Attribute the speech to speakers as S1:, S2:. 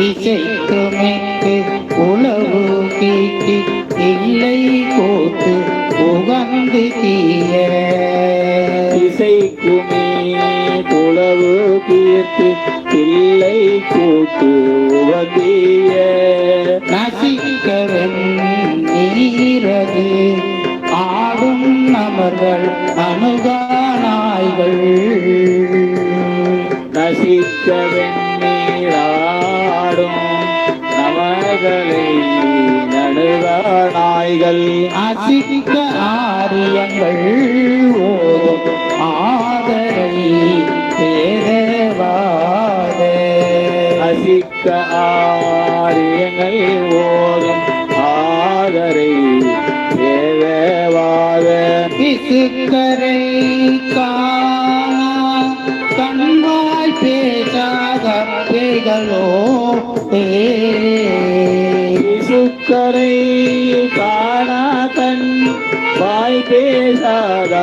S1: இசைக்குமைக்கு உளவு கீர்த்தி இல்லை கூத்து உகந்து தீய
S2: இசைக்குமே புலவு கீர்த்தி இல்லை கூத்து உகந்திய
S1: நசிக்கவன் நீரது ஆடும் நமர்கள் அணுகானாய்கள்
S2: நசிக்க வெண்ணீராடும் நமர்களை நடுக நாய்கள்
S1: அசிக்க ஆரியங்கள் ஓதும் ஆதரை பேரவாத
S2: அசிக்க ஆரியங்கள் ஓதும் ஆதரை ஏதவாத
S1: பிசுக்கரை கண்வாய் பேசாத பேகளோ
S2: சுக்கரை காணா கண் வாய் பேசாத